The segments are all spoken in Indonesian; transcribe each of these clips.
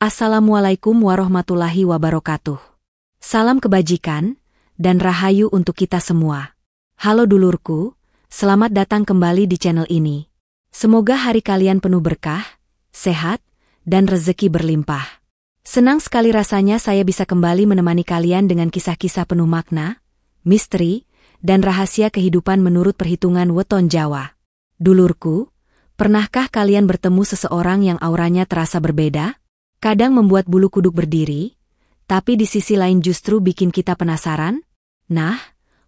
Assalamualaikum warahmatullahi wabarakatuh. Salam kebajikan dan rahayu untuk kita semua. Halo dulurku, selamat datang kembali di channel ini. Semoga hari kalian penuh berkah, sehat, dan rezeki berlimpah. Senang sekali rasanya saya bisa kembali menemani kalian dengan kisah-kisah penuh makna, misteri, dan rahasia kehidupan menurut perhitungan weton Jawa. Dulurku, pernahkah kalian bertemu seseorang yang auranya terasa berbeda? Kadang membuat bulu kuduk berdiri, tapi di sisi lain justru bikin kita penasaran? Nah,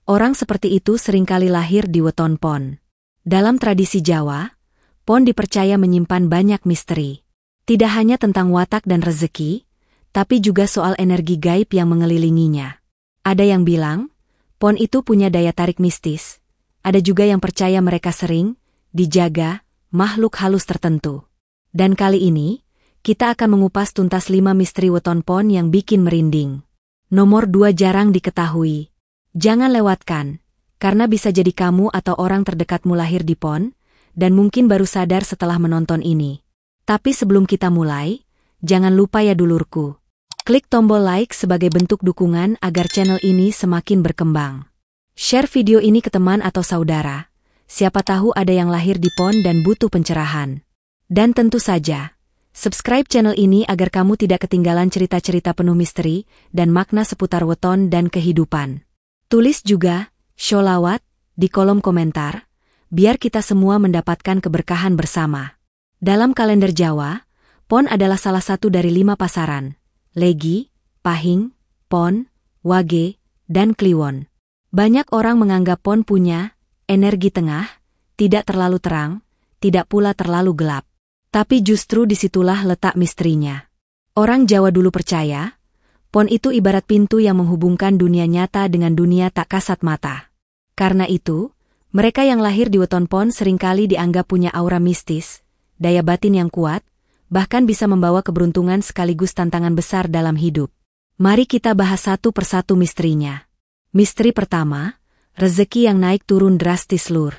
orang seperti itu seringkali lahir di weton pon. Dalam tradisi Jawa, pon dipercaya menyimpan banyak misteri. Tidak hanya tentang watak dan rezeki, tapi juga soal energi gaib yang mengelilinginya. Ada yang bilang, pon itu punya daya tarik mistis. Ada juga yang percaya mereka sering dijaga makhluk halus tertentu. Dan kali ini, kita akan mengupas tuntas 5 misteri weton pon yang bikin merinding. Nomor 2 jarang diketahui. Jangan lewatkan, karena bisa jadi kamu atau orang terdekatmu lahir di pon, dan mungkin baru sadar setelah menonton ini. Tapi sebelum kita mulai, jangan lupa ya dulurku. Klik tombol like sebagai bentuk dukungan agar channel ini semakin berkembang. Share video ini ke teman atau saudara. Siapa tahu ada yang lahir di pon dan butuh pencerahan. Dan tentu saja, subscribe channel ini agar kamu tidak ketinggalan cerita-cerita penuh misteri dan makna seputar weton dan kehidupan. Tulis juga, sholawat, di kolom komentar, biar kita semua mendapatkan keberkahan bersama. Dalam kalender Jawa, pon adalah salah satu dari 5 pasaran. Legi, Pahing, Pon, Wage, dan Kliwon. Banyak orang menganggap pon punya energi tengah, tidak terlalu terang, tidak pula terlalu gelap. Tapi justru disitulah letak misterinya. Orang Jawa dulu percaya, pon itu ibarat pintu yang menghubungkan dunia nyata dengan dunia tak kasat mata. Karena itu, mereka yang lahir di weton pon seringkali dianggap punya aura mistis, daya batin yang kuat, bahkan bisa membawa keberuntungan sekaligus tantangan besar dalam hidup. Mari kita bahas satu persatu misterinya. Misteri pertama, rezeki yang naik turun drastis lur.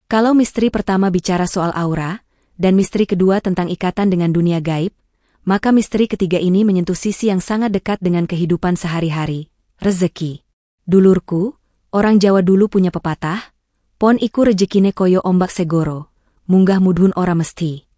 Kalau misteri pertama bicara soal aura, dan misteri kedua tentang ikatan dengan dunia gaib, maka misteri ketiga ini menyentuh sisi yang sangat dekat dengan kehidupan sehari-hari, rezeki. Dulurku, orang Jawa dulu punya pepatah, pon iku rezekine koyo ombak segoro, munggah mudhun ora mesti.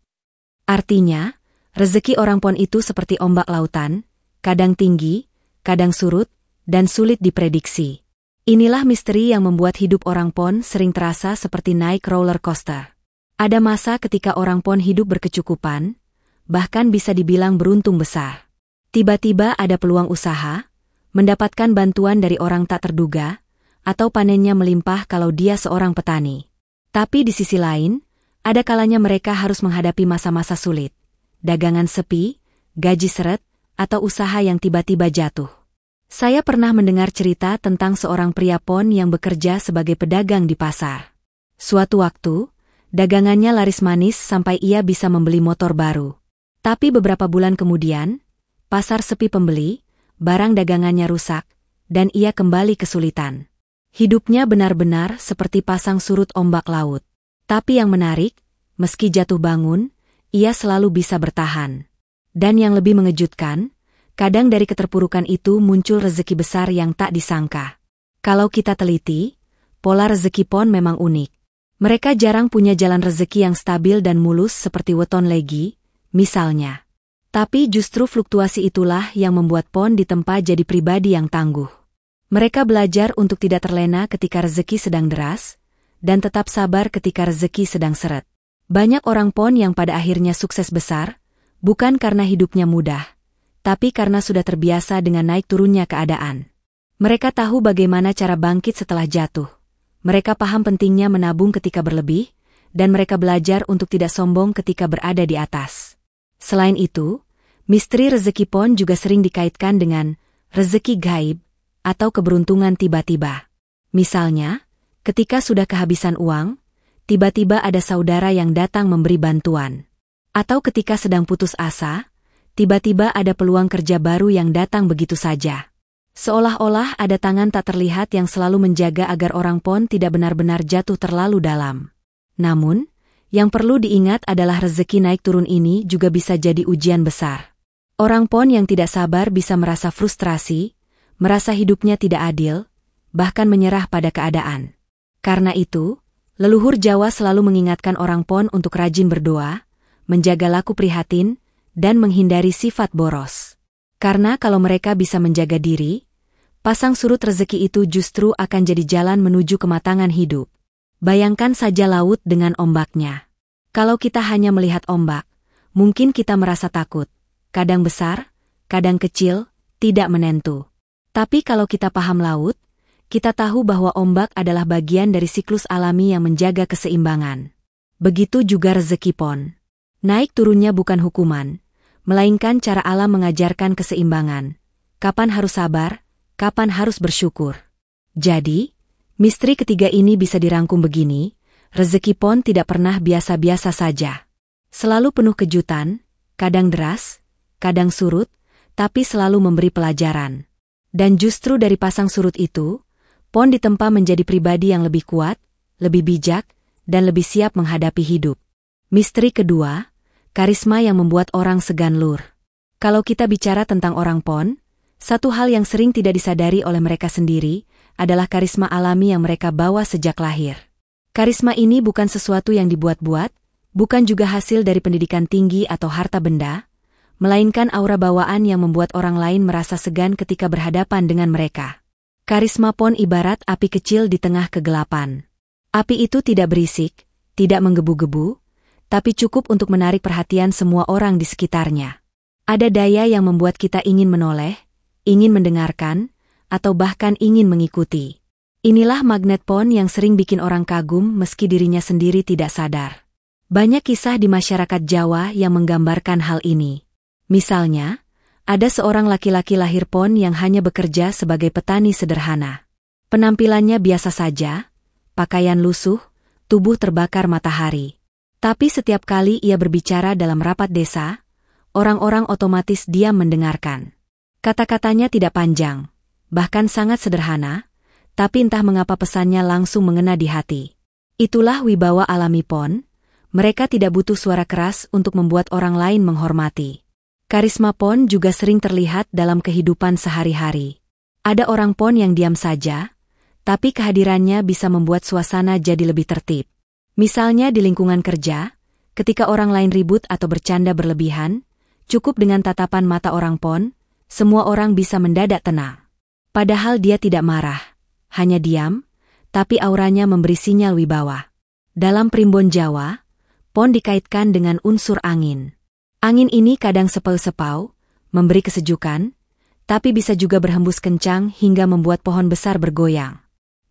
Artinya, rezeki orang pon itu seperti ombak lautan, kadang tinggi, kadang surut, dan sulit diprediksi. Inilah misteri yang membuat hidup orang pon sering terasa seperti naik roller coaster. Ada masa ketika orang pon hidup berkecukupan, bahkan bisa dibilang beruntung besar. Tiba-tiba ada peluang usaha, mendapatkan bantuan dari orang tak terduga, atau panennya melimpah kalau dia seorang petani. Tapi di sisi lain, ada kalanya mereka harus menghadapi masa-masa sulit. Dagangan sepi, gaji seret, atau usaha yang tiba-tiba jatuh. Saya pernah mendengar cerita tentang seorang pria pon yang bekerja sebagai pedagang di pasar. Suatu waktu, dagangannya laris manis sampai ia bisa membeli motor baru. Tapi beberapa bulan kemudian, pasar sepi pembeli, barang dagangannya rusak, dan ia kembali kesulitan. Hidupnya benar-benar seperti pasang surut ombak laut. Tapi yang menarik, meski jatuh bangun, ia selalu bisa bertahan. Dan yang lebih mengejutkan, kadang dari keterpurukan itu muncul rezeki besar yang tak disangka. Kalau kita teliti, pola rezeki pon memang unik. Mereka jarang punya jalan rezeki yang stabil dan mulus seperti weton legi, misalnya. Tapi justru fluktuasi itulah yang membuat pon ditempa jadi pribadi yang tangguh. Mereka belajar untuk tidak terlena ketika rezeki sedang deras, dan tetap sabar ketika rezeki sedang seret. Banyak orang pon yang pada akhirnya sukses besar, bukan karena hidupnya mudah, tapi karena sudah terbiasa dengan naik turunnya keadaan. Mereka tahu bagaimana cara bangkit setelah jatuh. Mereka paham pentingnya menabung ketika berlebih, dan mereka belajar untuk tidak sombong ketika berada di atas. Selain itu, misteri rezeki pon juga sering dikaitkan dengan rezeki gaib atau keberuntungan tiba-tiba. Misalnya, ketika sudah kehabisan uang, tiba-tiba ada saudara yang datang memberi bantuan. Atau ketika sedang putus asa, tiba-tiba ada peluang kerja baru yang datang begitu saja. Seolah-olah ada tangan tak terlihat yang selalu menjaga agar orang pon tidak benar-benar jatuh terlalu dalam. Namun, yang perlu diingat adalah rezeki naik turun ini juga bisa jadi ujian besar. Orang Pon yang tidak sabar bisa merasa frustrasi, merasa hidupnya tidak adil, bahkan menyerah pada keadaan. Karena itu, leluhur Jawa selalu mengingatkan orang Pon untuk rajin berdoa, menjaga laku prihatin, dan menghindari sifat boros. Karena kalau mereka bisa menjaga diri, pasang surut rezeki itu justru akan jadi jalan menuju kematangan hidup. Bayangkan saja laut dengan ombaknya. Kalau kita hanya melihat ombak, mungkin kita merasa takut. Kadang besar, kadang kecil, tidak menentu. Tapi kalau kita paham laut, kita tahu bahwa ombak adalah bagian dari siklus alami yang menjaga keseimbangan. Begitu juga rezeki Pon. Naik turunnya bukan hukuman, melainkan cara alam mengajarkan keseimbangan. Kapan harus sabar, kapan harus bersyukur. Jadi, misteri ketiga ini bisa dirangkum begini, rezeki Pon tidak pernah biasa-biasa saja. Selalu penuh kejutan, kadang deras, kadang surut, tapi selalu memberi pelajaran. Dan justru dari pasang surut itu, Pon ditempa menjadi pribadi yang lebih kuat, lebih bijak, dan lebih siap menghadapi hidup. Misteri kedua, karisma yang membuat orang segan lur. Kalau kita bicara tentang orang Pon, satu hal yang sering tidak disadari oleh mereka sendiri, adalah karisma alami yang mereka bawa sejak lahir. Karisma ini bukan sesuatu yang dibuat-buat, bukan juga hasil dari pendidikan tinggi atau harta benda, melainkan aura bawaan yang membuat orang lain merasa segan ketika berhadapan dengan mereka. Karisma Pon ibarat api kecil di tengah kegelapan. Api itu tidak berisik, tidak menggebu-gebu, tapi cukup untuk menarik perhatian semua orang di sekitarnya. Ada daya yang membuat kita ingin menoleh, ingin mendengarkan, atau bahkan ingin mengikuti. Inilah magnet Pon yang sering bikin orang kagum meski dirinya sendiri tidak sadar. Banyak kisah di masyarakat Jawa yang menggambarkan hal ini. Misalnya, ada seorang laki-laki lahir Pon yang hanya bekerja sebagai petani sederhana. Penampilannya biasa saja, pakaian lusuh, tubuh terbakar matahari. Tapi setiap kali ia berbicara dalam rapat desa, orang-orang otomatis diam mendengarkan. Kata-katanya tidak panjang, bahkan sangat sederhana, tapi entah mengapa pesannya langsung mengena di hati. Itulah wibawa alami Pon, mereka tidak butuh suara keras untuk membuat orang lain menghormati. Karisma Pon juga sering terlihat dalam kehidupan sehari-hari. Ada orang Pon yang diam saja, tapi kehadirannya bisa membuat suasana jadi lebih tertib. Misalnya di lingkungan kerja, ketika orang lain ribut atau bercanda berlebihan, cukup dengan tatapan mata orang Pon, semua orang bisa mendadak tenang. Padahal dia tidak marah, hanya diam, tapi auranya memberi sinyal wibawa. Dalam primbon Jawa, Pon dikaitkan dengan unsur angin. Angin ini kadang sepau-sepau, memberi kesejukan, tapi bisa juga berhembus kencang hingga membuat pohon besar bergoyang.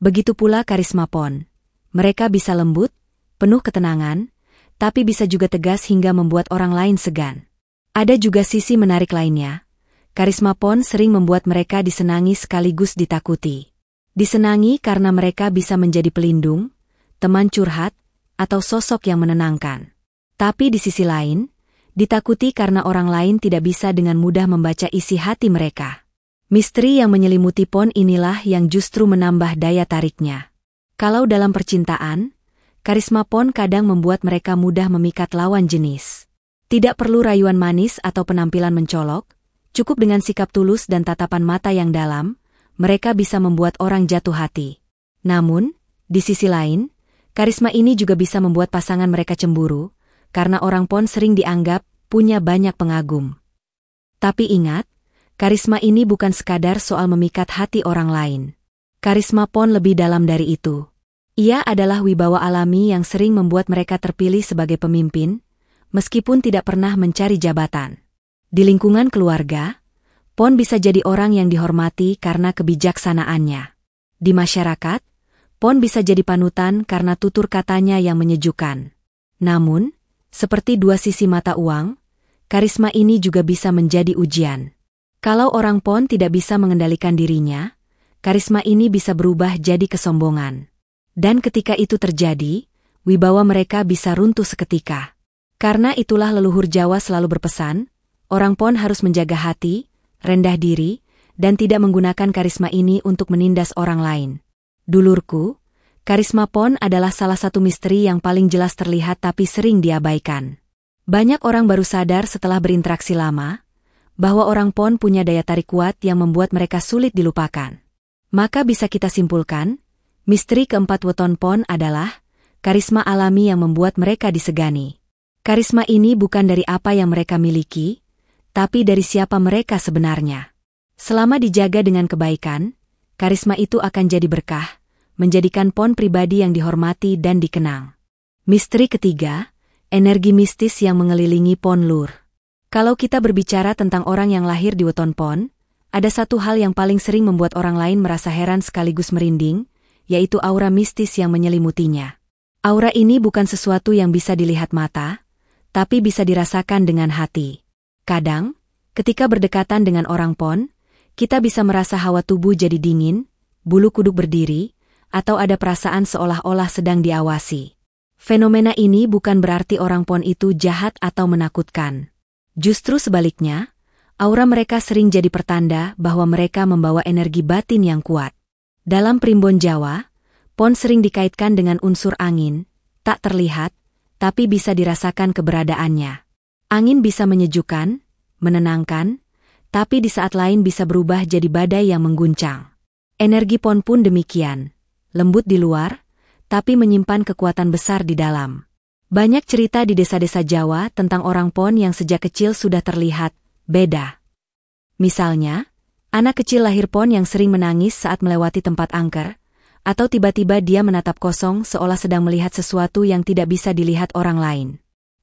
Begitu pula karisma Pon. Mereka bisa lembut, penuh ketenangan, tapi bisa juga tegas hingga membuat orang lain segan. Ada juga sisi menarik lainnya. Karisma Pon sering membuat mereka disenangi sekaligus ditakuti. Disenangi karena mereka bisa menjadi pelindung, teman curhat, atau sosok yang menenangkan. Tapi di sisi lain, ditakuti karena orang lain tidak bisa dengan mudah membaca isi hati mereka. Misteri yang menyelimuti Pon inilah yang justru menambah daya tariknya. Kalau dalam percintaan, karisma Pon kadang membuat mereka mudah memikat lawan jenis. Tidak perlu rayuan manis atau penampilan mencolok, cukup dengan sikap tulus dan tatapan mata yang dalam, mereka bisa membuat orang jatuh hati. Namun, di sisi lain, karisma ini juga bisa membuat pasangan mereka cemburu, karena orang Pon sering dianggap punya banyak pengagum. Tapi ingat, karisma ini bukan sekadar soal memikat hati orang lain. Karisma Pon lebih dalam dari itu. Ia adalah wibawa alami yang sering membuat mereka terpilih sebagai pemimpin, meskipun tidak pernah mencari jabatan. Di lingkungan keluarga, Pon bisa jadi orang yang dihormati karena kebijaksanaannya. Di masyarakat, Pon bisa jadi panutan karena tutur katanya yang menyejukkan. Namun, seperti dua sisi mata uang, karisma ini juga bisa menjadi ujian. Kalau orang Pon tidak bisa mengendalikan dirinya, karisma ini bisa berubah jadi kesombongan. Dan ketika itu terjadi, wibawa mereka bisa runtuh seketika. Karena itulah leluhur Jawa selalu berpesan, orang Pon harus menjaga hati, rendah diri, dan tidak menggunakan karisma ini untuk menindas orang lain. Dulurku, karisma Pon adalah salah satu misteri yang paling jelas terlihat tapi sering diabaikan. Banyak orang baru sadar setelah berinteraksi lama, bahwa orang PON punya daya tarik kuat yang membuat mereka sulit dilupakan. Maka bisa kita simpulkan, misteri keempat weton PON adalah karisma alami yang membuat mereka disegani. Karisma ini bukan dari apa yang mereka miliki, tapi dari siapa mereka sebenarnya. Selama dijaga dengan kebaikan, karisma itu akan jadi berkah, menjadikan PON pribadi yang dihormati dan dikenang. Misteri ketiga, energi mistis yang mengelilingi PON Lur. Kalau kita berbicara tentang orang yang lahir di weton PON, ada satu hal yang paling sering membuat orang lain merasa heran sekaligus merinding, yaitu aura mistis yang menyelimutinya. Aura ini bukan sesuatu yang bisa dilihat mata, tapi bisa dirasakan dengan hati. Kadang, ketika berdekatan dengan orang PON, kita bisa merasa hawa tubuh jadi dingin, bulu kuduk berdiri, atau ada perasaan seolah-olah sedang diawasi. Fenomena ini bukan berarti orang PON itu jahat atau menakutkan. Justru sebaliknya, aura mereka sering jadi pertanda bahwa mereka membawa energi batin yang kuat. Dalam primbon Jawa, PON sering dikaitkan dengan unsur angin, tak terlihat, tapi bisa dirasakan keberadaannya. Angin bisa menyejukkan, menenangkan, tapi di saat lain bisa berubah jadi badai yang mengguncang. Energi PON pun demikian, lembut di luar, tapi menyimpan kekuatan besar di dalam. Banyak cerita di desa-desa Jawa tentang orang PON yang sejak kecil sudah terlihat beda. Misalnya, anak kecil lahir PON yang sering menangis saat melewati tempat angker, atau tiba-tiba dia menatap kosong seolah sedang melihat sesuatu yang tidak bisa dilihat orang lain.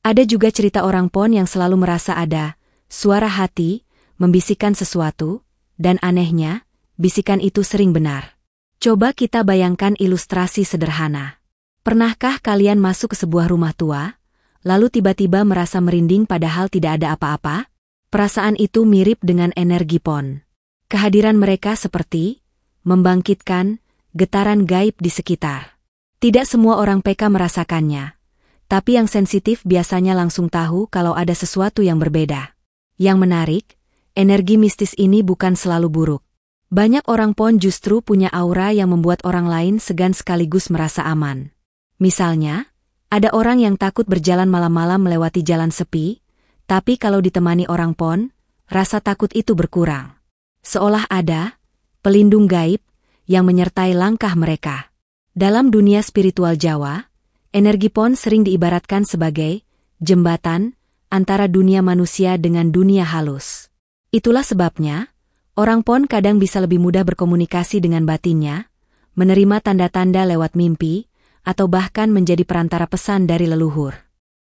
Ada juga cerita orang PON yang selalu merasa ada suara hati, membisikkan sesuatu, dan anehnya, bisikan itu sering benar. Coba kita bayangkan ilustrasi sederhana. Pernahkah kalian masuk ke sebuah rumah tua, lalu tiba-tiba merasa merinding padahal tidak ada apa-apa? Perasaan itu mirip dengan energi PON. Kehadiran mereka seperti membangkitkan getaran gaib di sekitar. Tidak semua orang PK merasakannya, tapi yang sensitif biasanya langsung tahu kalau ada sesuatu yang berbeda. Yang menarik, energi mistis ini bukan selalu buruk. Banyak orang PON justru punya aura yang membuat orang lain segan sekaligus merasa aman. Misalnya, ada orang yang takut berjalan malam-malam melewati jalan sepi, tapi kalau ditemani orang PON, rasa takut itu berkurang. Seolah ada pelindung gaib yang menyertai langkah mereka. Dalam dunia spiritual Jawa, energi PON sering diibaratkan sebagai jembatan antara dunia manusia dengan dunia halus. Itulah sebabnya, orang PON kadang bisa lebih mudah berkomunikasi dengan batinnya, menerima tanda-tanda lewat mimpi, atau bahkan menjadi perantara pesan dari leluhur.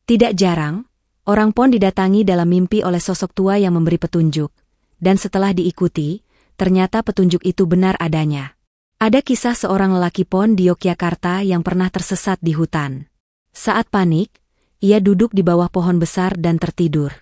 Tidak jarang, orang PON didatangi dalam mimpi oleh sosok tua yang memberi petunjuk, dan setelah diikuti, ternyata petunjuk itu benar adanya. Ada kisah seorang lelaki PON di Yogyakarta yang pernah tersesat di hutan. Saat panik, ia duduk di bawah pohon besar dan tertidur.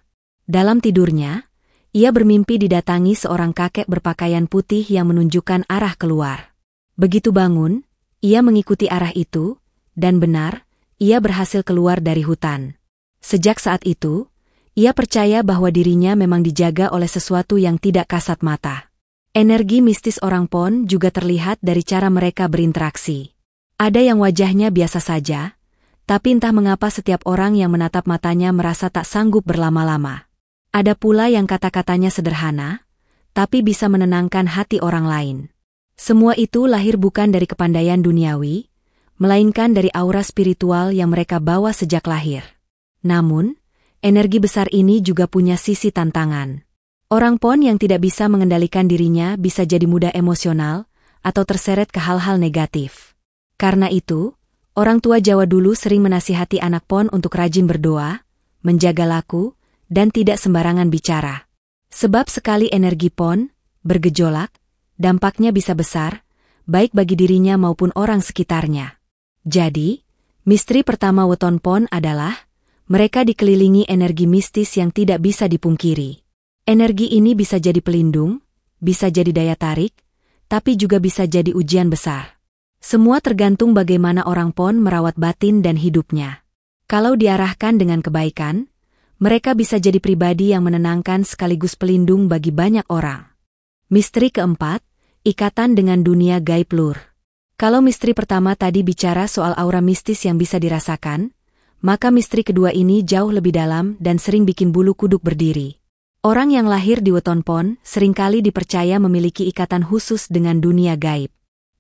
Dalam tidurnya, ia bermimpi didatangi seorang kakek berpakaian putih yang menunjukkan arah keluar. Begitu bangun, ia mengikuti arah itu, dan benar, ia berhasil keluar dari hutan. Sejak saat itu, ia percaya bahwa dirinya memang dijaga oleh sesuatu yang tidak kasat mata. Energi mistis orang PON juga terlihat dari cara mereka berinteraksi. Ada yang wajahnya biasa saja, tapi entah mengapa setiap orang yang menatap matanya merasa tak sanggup berlama-lama. Ada pula yang kata-katanya sederhana, tapi bisa menenangkan hati orang lain. Semua itu lahir bukan dari kepandaian duniawi, melainkan dari aura spiritual yang mereka bawa sejak lahir. Namun, energi besar ini juga punya sisi tantangan. Orang PON yang tidak bisa mengendalikan dirinya bisa jadi mudah emosional atau terseret ke hal-hal negatif. Karena itu, orang tua Jawa dulu sering menasihati anak PON untuk rajin berdoa, menjaga laku, dan tidak sembarangan bicara. Sebab sekali energi PON bergejolak, dampaknya bisa besar, baik bagi dirinya maupun orang sekitarnya. Jadi, misteri pertama weton PON adalah, mereka dikelilingi energi mistis yang tidak bisa dipungkiri. Energi ini bisa jadi pelindung, bisa jadi daya tarik, tapi juga bisa jadi ujian besar. Semua tergantung bagaimana orang PON merawat batin dan hidupnya. Kalau diarahkan dengan kebaikan, mereka bisa jadi pribadi yang menenangkan sekaligus pelindung bagi banyak orang. Misteri keempat, ikatan dengan dunia gaib Lur. Kalau misteri pertama tadi bicara soal aura mistis yang bisa dirasakan, maka misteri kedua ini jauh lebih dalam dan sering bikin bulu kuduk berdiri. Orang yang lahir di weton pon seringkali dipercaya memiliki ikatan khusus dengan dunia gaib.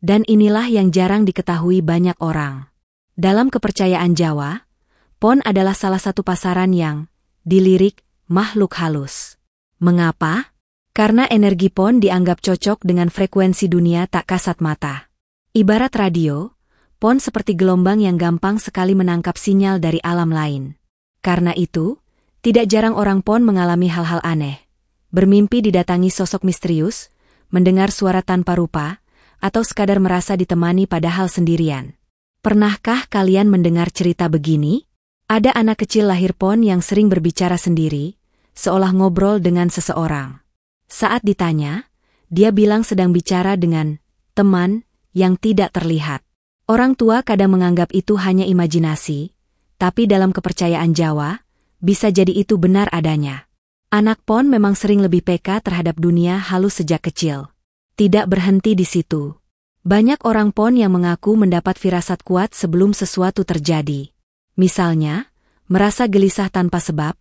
Dan inilah yang jarang diketahui banyak orang. Dalam kepercayaan Jawa, pon adalah salah satu pasaran yang dilirik makhluk halus. Mengapa? Karena energi pon dianggap cocok dengan frekuensi dunia tak kasat mata. Ibarat radio, pon seperti gelombang yang gampang sekali menangkap sinyal dari alam lain. Karena itu, tidak jarang orang pon mengalami hal-hal aneh. Bermimpi didatangi sosok misterius, mendengar suara tanpa rupa, atau sekadar merasa ditemani padahal sendirian. Pernahkah kalian mendengar cerita begini? Ada anak kecil lahir pon yang sering berbicara sendiri, seolah ngobrol dengan seseorang. Saat ditanya, dia bilang sedang bicara dengan teman yang tidak terlihat. Orang tua kadang menganggap itu hanya imajinasi, tapi dalam kepercayaan Jawa, bisa jadi itu benar adanya. Anak pon memang sering lebih peka terhadap dunia halus sejak kecil. Tidak berhenti di situ. Banyak orang pon yang mengaku mendapat firasat kuat sebelum sesuatu terjadi. Misalnya, merasa gelisah tanpa sebab,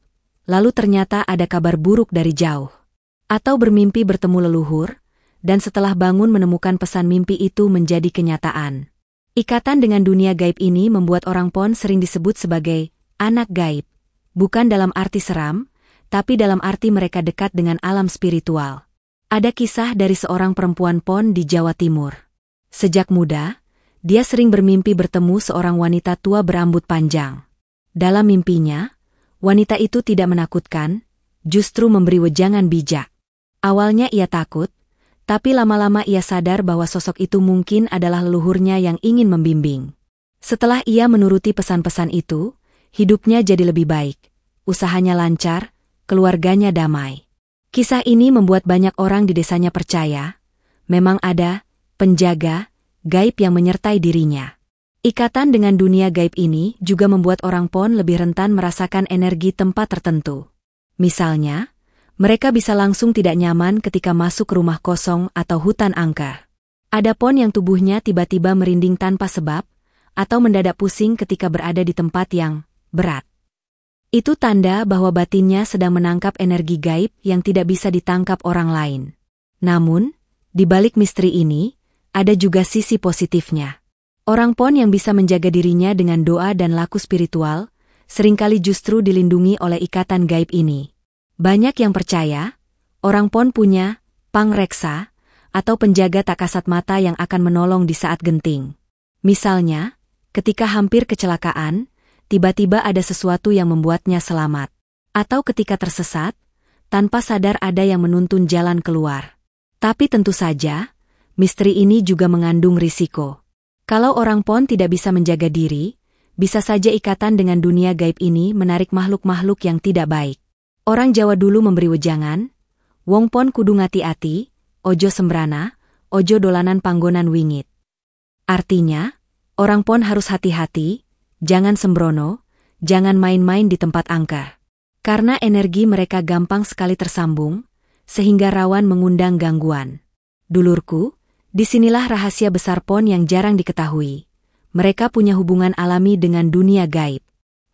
lalu ternyata ada kabar buruk dari jauh. Atau bermimpi bertemu leluhur, dan setelah bangun menemukan pesan mimpi itu menjadi kenyataan. Ikatan dengan dunia gaib ini membuat orang pon sering disebut sebagai anak gaib. Bukan dalam arti seram, tapi dalam arti mereka dekat dengan alam spiritual. Ada kisah dari seorang perempuan pon di Jawa Timur. Sejak muda, dia sering bermimpi bertemu seorang wanita tua berambut panjang. Dalam mimpinya, wanita itu tidak menakutkan, justru memberi wejangan bijak. Awalnya ia takut, tapi lama-lama ia sadar bahwa sosok itu mungkin adalah leluhurnya yang ingin membimbing. Setelah ia menuruti pesan-pesan itu, hidupnya jadi lebih baik, usahanya lancar, keluarganya damai. Kisah ini membuat banyak orang di desanya percaya, memang ada penjaga gaib yang menyertai dirinya. Ikatan dengan dunia gaib ini juga membuat orang pon lebih rentan merasakan energi tempat tertentu. Misalnya, mereka bisa langsung tidak nyaman ketika masuk rumah kosong atau hutan angker. Ada pon yang tubuhnya tiba-tiba merinding tanpa sebab, atau mendadak pusing ketika berada di tempat yang berat. Itu tanda bahwa batinnya sedang menangkap energi gaib yang tidak bisa ditangkap orang lain. Namun, di balik misteri ini, ada juga sisi positifnya. Orang pon yang bisa menjaga dirinya dengan doa dan laku spiritual, seringkali justru dilindungi oleh ikatan gaib ini. Banyak yang percaya, orang pon punya pangreksa, atau penjaga tak kasat mata yang akan menolong di saat genting. Misalnya, ketika hampir kecelakaan, tiba-tiba ada sesuatu yang membuatnya selamat. Atau ketika tersesat, tanpa sadar ada yang menuntun jalan keluar. Tapi tentu saja, misteri ini juga mengandung risiko. Kalau orang pon tidak bisa menjaga diri, bisa saja ikatan dengan dunia gaib ini menarik makhluk-makhluk yang tidak baik. Orang Jawa dulu memberi wejangan, wong pon kudu ngati-ati, ojo sembrana, ojo dolanan panggonan wingit. Artinya, orang pon harus hati-hati, jangan sembrono, jangan main-main di tempat angker. Karena energi mereka gampang sekali tersambung, sehingga rawan mengundang gangguan. Dulurku, disinilah rahasia besar pon yang jarang diketahui. Mereka punya hubungan alami dengan dunia gaib.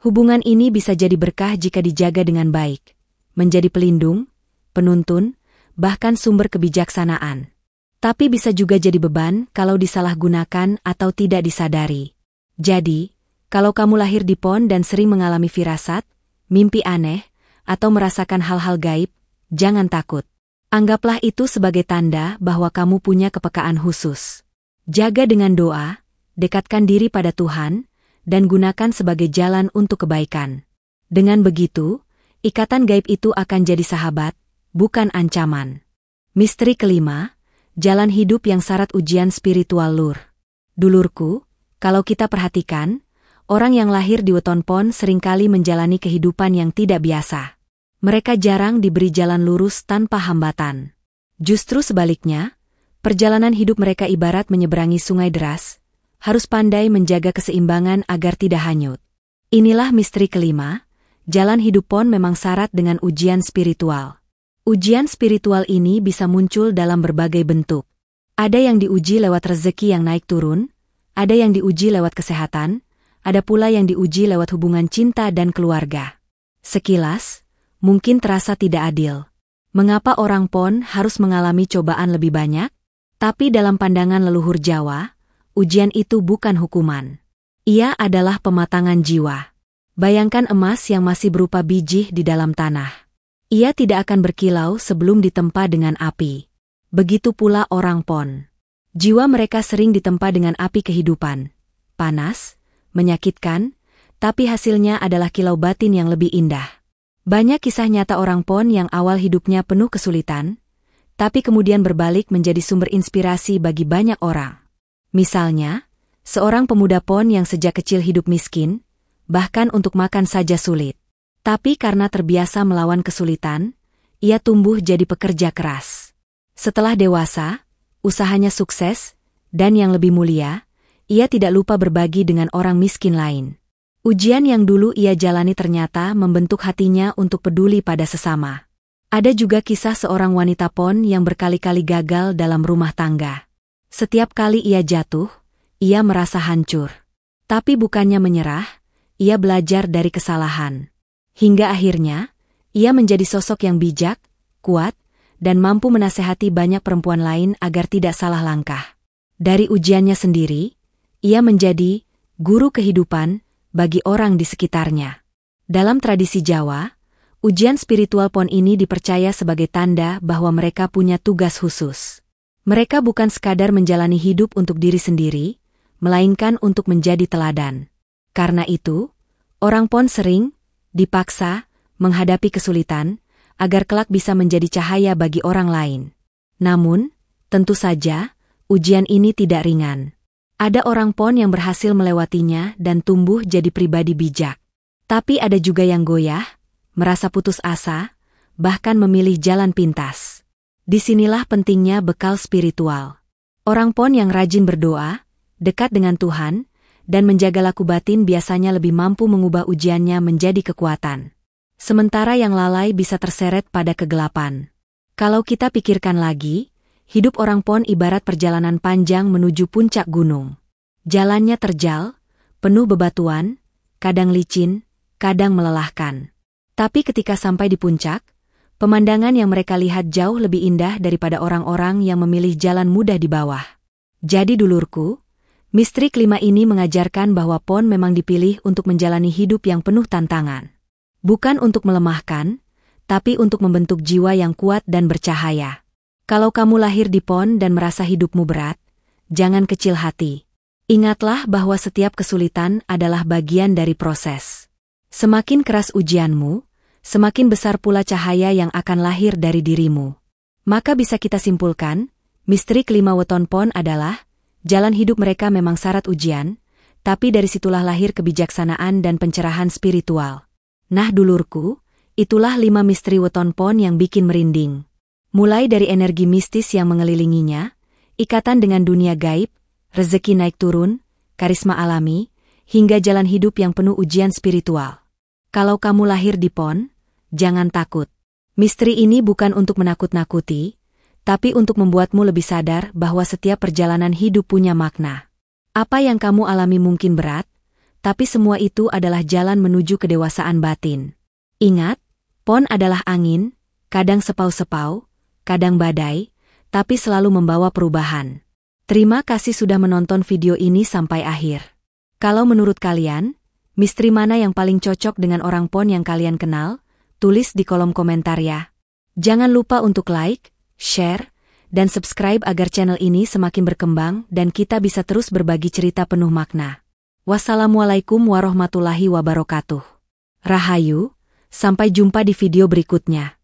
Hubungan ini bisa jadi berkah jika dijaga dengan baik, menjadi pelindung, penuntun, bahkan sumber kebijaksanaan. Tapi bisa juga jadi beban kalau disalahgunakan atau tidak disadari. Jadi, kalau kamu lahir di pon dan sering mengalami firasat, mimpi aneh, atau merasakan hal-hal gaib, jangan takut. Anggaplah itu sebagai tanda bahwa kamu punya kepekaan khusus. Jaga dengan doa, dekatkan diri pada Tuhan, dan gunakan sebagai jalan untuk kebaikan. Dengan begitu, ikatan gaib itu akan jadi sahabat, bukan ancaman. Misteri kelima, jalan hidup yang syarat ujian spiritual lur. Dulurku, kalau kita perhatikan, orang yang lahir di weton pon seringkali menjalani kehidupan yang tidak biasa. Mereka jarang diberi jalan lurus tanpa hambatan. Justru sebaliknya, perjalanan hidup mereka ibarat menyeberangi sungai deras, harus pandai menjaga keseimbangan agar tidak hanyut. Inilah misteri kelima, jalan hidup pon memang syarat dengan ujian spiritual. Ujian spiritual ini bisa muncul dalam berbagai bentuk. Ada yang diuji lewat rezeki yang naik turun, ada yang diuji lewat kesehatan, ada pula yang diuji lewat hubungan cinta dan keluarga. Sekilas, mungkin terasa tidak adil. Mengapa orang pon harus mengalami cobaan lebih banyak? Tapi dalam pandangan leluhur Jawa, ujian itu bukan hukuman. Ia adalah pematangan jiwa. Bayangkan emas yang masih berupa biji di dalam tanah. Ia tidak akan berkilau sebelum ditempa dengan api. Begitu pula orang pon. Jiwa mereka sering ditempa dengan api kehidupan. Panas, menyakitkan, tapi hasilnya adalah kilau batin yang lebih indah. Banyak kisah nyata orang pon yang awal hidupnya penuh kesulitan, tapi kemudian berbalik menjadi sumber inspirasi bagi banyak orang. Misalnya, seorang pemuda pon yang sejak kecil hidup miskin, bahkan untuk makan saja sulit. Tapi karena terbiasa melawan kesulitan, ia tumbuh jadi pekerja keras. Setelah dewasa, usahanya sukses, dan yang lebih mulia, ia tidak lupa berbagi dengan orang miskin lain. Ujian yang dulu ia jalani ternyata membentuk hatinya untuk peduli pada sesama. Ada juga kisah seorang wanita pon yang berkali-kali gagal dalam rumah tangga. Setiap kali ia jatuh, ia merasa hancur. Tapi bukannya menyerah, ia belajar dari kesalahan. Hingga akhirnya, ia menjadi sosok yang bijak, kuat, dan mampu menasehati banyak perempuan lain agar tidak salah langkah. Dari ujiannya sendiri, ia menjadi guru kehidupan bagi orang di sekitarnya. Dalam tradisi Jawa, ujian spiritual pon ini dipercaya sebagai tanda bahwa mereka punya tugas khusus. Mereka bukan sekadar menjalani hidup untuk diri sendiri, melainkan untuk menjadi teladan. Karena itu, orang pon sering dipaksa menghadapi kesulitan agar kelak bisa menjadi cahaya bagi orang lain. Namun, tentu saja, ujian ini tidak ringan. Ada orang pon yang berhasil melewatinya dan tumbuh jadi pribadi bijak. Tapi ada juga yang goyah, merasa putus asa, bahkan memilih jalan pintas. Disinilah pentingnya bekal spiritual. Orang pon yang rajin berdoa, dekat dengan Tuhan, dan menjaga laku batin biasanya lebih mampu mengubah ujiannya menjadi kekuatan. Sementara yang lalai bisa terseret pada kegelapan. Kalau kita pikirkan lagi, hidup orang pon ibarat perjalanan panjang menuju puncak gunung. Jalannya terjal, penuh bebatuan, kadang licin, kadang melelahkan. Tapi ketika sampai di puncak, pemandangan yang mereka lihat jauh lebih indah daripada orang-orang yang memilih jalan mudah di bawah. Jadi dulurku, misteri kelima ini mengajarkan bahwa pon memang dipilih untuk menjalani hidup yang penuh tantangan. Bukan untuk melemahkan, tapi untuk membentuk jiwa yang kuat dan bercahaya. Kalau kamu lahir di pon dan merasa hidupmu berat, jangan kecil hati. Ingatlah bahwa setiap kesulitan adalah bagian dari proses. Semakin keras ujianmu, semakin besar pula cahaya yang akan lahir dari dirimu. Maka bisa kita simpulkan, misteri kelima weton pon adalah, jalan hidup mereka memang syarat ujian, tapi dari situlah lahir kebijaksanaan dan pencerahan spiritual. Nah dulurku, itulah 5 misteri weton pon yang bikin merinding. Mulai dari energi mistis yang mengelilinginya, ikatan dengan dunia gaib, rezeki naik turun, karisma alami, hingga jalan hidup yang penuh ujian spiritual. Kalau kamu lahir di pon, jangan takut. Misteri ini bukan untuk menakut-nakuti, tapi untuk membuatmu lebih sadar bahwa setiap perjalanan hidup punya makna. Apa yang kamu alami mungkin berat, tapi semua itu adalah jalan menuju kedewasaan batin. Ingat, pon adalah angin, kadang sepau-sepau, kadang badai, tapi selalu membawa perubahan. Terima kasih sudah menonton video ini sampai akhir. Kalau menurut kalian, misteri mana yang paling cocok dengan orang pon yang kalian kenal? Tulis di kolom komentar ya. Jangan lupa untuk like, share, dan subscribe agar channel ini semakin berkembang dan kita bisa terus berbagi cerita penuh makna. Wassalamualaikum warahmatullahi wabarakatuh. Rahayu, sampai jumpa di video berikutnya.